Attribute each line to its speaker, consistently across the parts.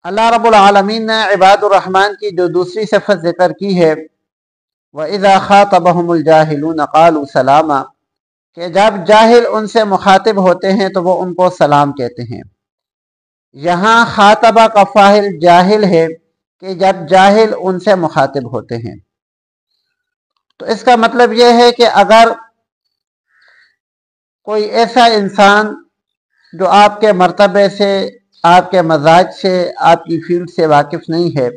Speaker 1: اللہ رب العالمین نے عباد الرحمن کی جو دوسری صفت ذکر کی ہے وَإِذَا خَاطَبَهُمُ الْجَاهِلُونَ قَالُوا سَلَامًا، کہ جب جاہل ان سے مخاطب ہوتے ہیں تو وہ ان کو سلام کہتے ہیں۔ یہاں خاطبہ کا فاعل جاہل ہے کہ جب جاہل ان سے مخاطب ہوتے ہیں، تو اس کا مطلب یہ ہے کہ اگر کوئی ایسا انسان جو آپ کے مرتبے سے، آپ کے مزاج سے، آپ کی فیلڈ سے واقف نہیں ہے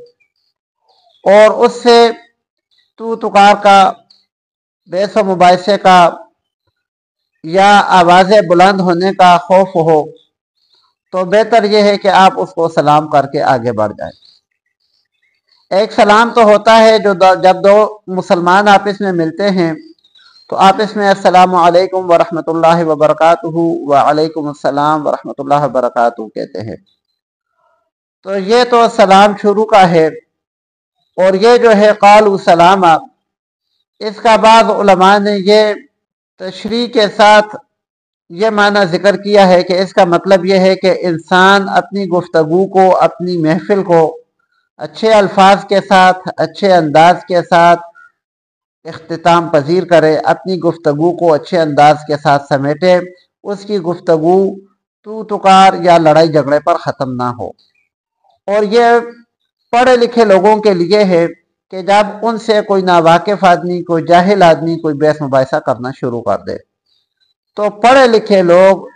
Speaker 1: اور اس سے تو تکار کا، بحث و مباحثے کا یا آوازیں بلند ہونے کا خوف ہو، تو بہتر یہ ہے کہ آپ اس کو سلام کر کے آگے بڑھ جائیں۔ ایک سلام تو ہوتا ہے جو جب دو مسلمان آپس میں ملتے ہیں تو آپس میں السلام علیکم ورحمۃ اللہ وبرکاتہ، وعلیکم السلام ورحمۃ اللہ وبرکاتہ کہتے ہیں، تو یہ تو سلام شروع کا ہے۔ اور یہ جو ہے قالوا سلاما، اس کا بعض علماء نے یہ تشریح کے ساتھ یہ معنی ذکر کیا ہے کہ اس کا مطلب یہ ہے کہ انسان اپنی گفتگو کو، اپنی محفل کو اچھے الفاظ کے ساتھ، اچھے انداز کے ساتھ اختتام پذیر کرے، اپنی گفتگو کو اچھے انداز کے ساتھ سمیٹے، اس کی گفتگو تو تکار یا لڑائی جھگڑے پر ختم نہ ہو۔ اور یہ پڑھے لکھے لوگوں کے لیے ہے کہ جب ان سے کوئی ناواقف آدمی، کوئی جاہل آدمی کوئی بحث مباحثہ کرنا شروع کر دے تو پڑھے لکھے لوگ،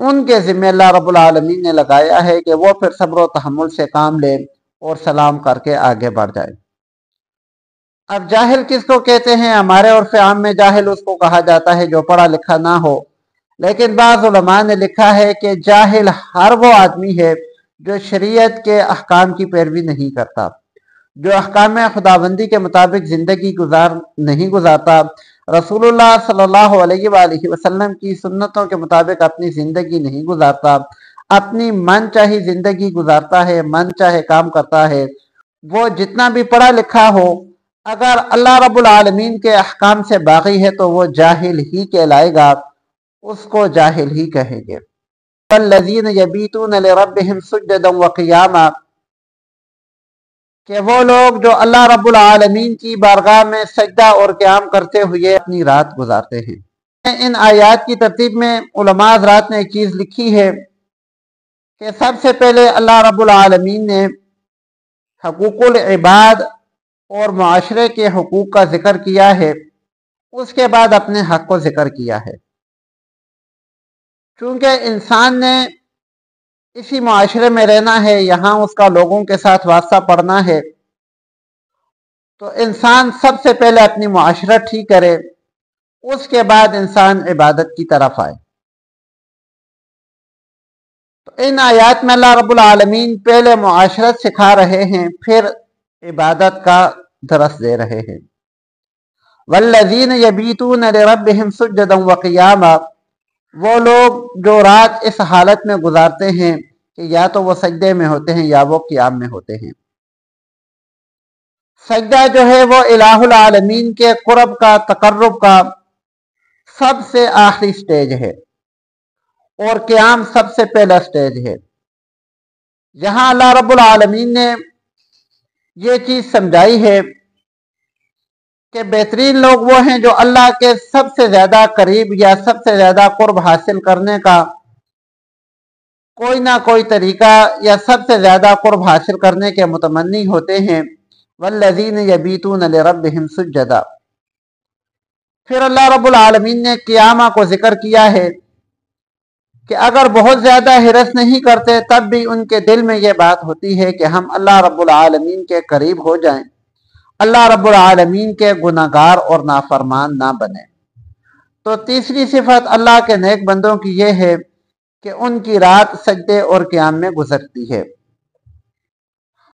Speaker 1: ان کے ذمہ اللہ رب العالمین نے لگایا ہے کہ وہ پھر صبر و تحمل سے کام لے اور سلام کر کے آگے بڑھ جائے۔ اب جاہل کس کو کہتے ہیں؟ ہمارے عرف عام میں جاہل اس کو کہا جاتا ہے جو پڑھا لکھا نہ ہو، لیکن بعض علماء نے لکھا ہے کہ جاہل ہر وہ آدمی ہے جو شریعت کے احکام کی پیروی نہیں کرتا، جو احکام خداوندی کے مطابق زندگی نہیں گزارتا، رسول اللہ صلی اللہ علیہ وآلہ وسلم کی سنتوں کے مطابق اپنی زندگی نہیں گزارتا، اپنی من چاہی زندگی گزارتا ہے، من چاہے کام کرتا ہے۔ وہ جتنا بھی پڑھا لکھا ہو، اگر اللہ رب العالمین کے احکام سے باغی ہے تو وہ جاہل ہی کہلائے گا، اس کو جاہل ہی کہیں گے۔ الذین یبیتون لربہم سجدا وقیاما، کہ وہ لوگ جو اللہ رب العالمین کی بارگاہ میں سجدہ اور قیام کرتے ہوئے اپنی رات گزارتے ہیں۔ ان آیات کی ترتیب میں علماء حضرات نے ایک چیز لکھی ہے کہ سب سے پہلے اللہ رب العالمین نے حقوق العباد اور معاشرے کے حقوق کا ذکر کیا ہے، اس کے بعد اپنے حق کو ذکر کیا ہے۔ چونکہ انسان نے اسی معاشرے میں رہنا ہے، یہاں اس کا لوگوں کے ساتھ واسطہ پڑنا ہے، تو انسان سب سے پہلے اپنی معاشرت ٹھیک کرے، اس کے بعد انسان عبادت کی طرف آئے۔ تو ان آیات میں اللہ رب العالمین پہلے معاشرت سکھا رہے ہیں، پھر عبادت کا درس دے رہے ہیں۔ والذین یبیتون لربہم سجدا وقیاما، وہ لوگ جو رات اس حالت میں گزارتے ہیں کہ یا تو وہ سجدے میں ہوتے ہیں یا وہ قیام میں ہوتے ہیں۔ سجدہ جو ہے وہ الہ العالمین کے قرب کا، تقرب کا سب سے آخری سٹیج ہے، اور قیام سب سے پہلا سٹیج ہے۔ یہاں اللہ رب العالمین نے یہ چیز سمجھائی ہے کہ بہترین لوگ وہ ہیں جو اللہ کے سب سے زیادہ قریب یا سب سے زیادہ قرب حاصل کرنے کا کوئی نہ کوئی طریقہ یا سب سے زیادہ قرب حاصل کرنے کے متمنی ہوتے ہیں۔ والذین یبیتون لربہم سجدا، پھر اللہ رب العالمین نے قیامہ کو ذکر کیا ہے کہ اگر بہت زیادہ حرص نہیں کرتے تب بھی ان کے دل میں یہ بات ہوتی ہے کہ ہم اللہ رب العالمین کے قریب ہو جائیں، اللہ رب العالمین کے گناہگار اور نافرمان نہ بنیں۔ تو تیسری صفت اللہ کے نیک بندوں کی یہ ہے کہ ان کی رات سجدے اور قیام میں گزرتی ہے۔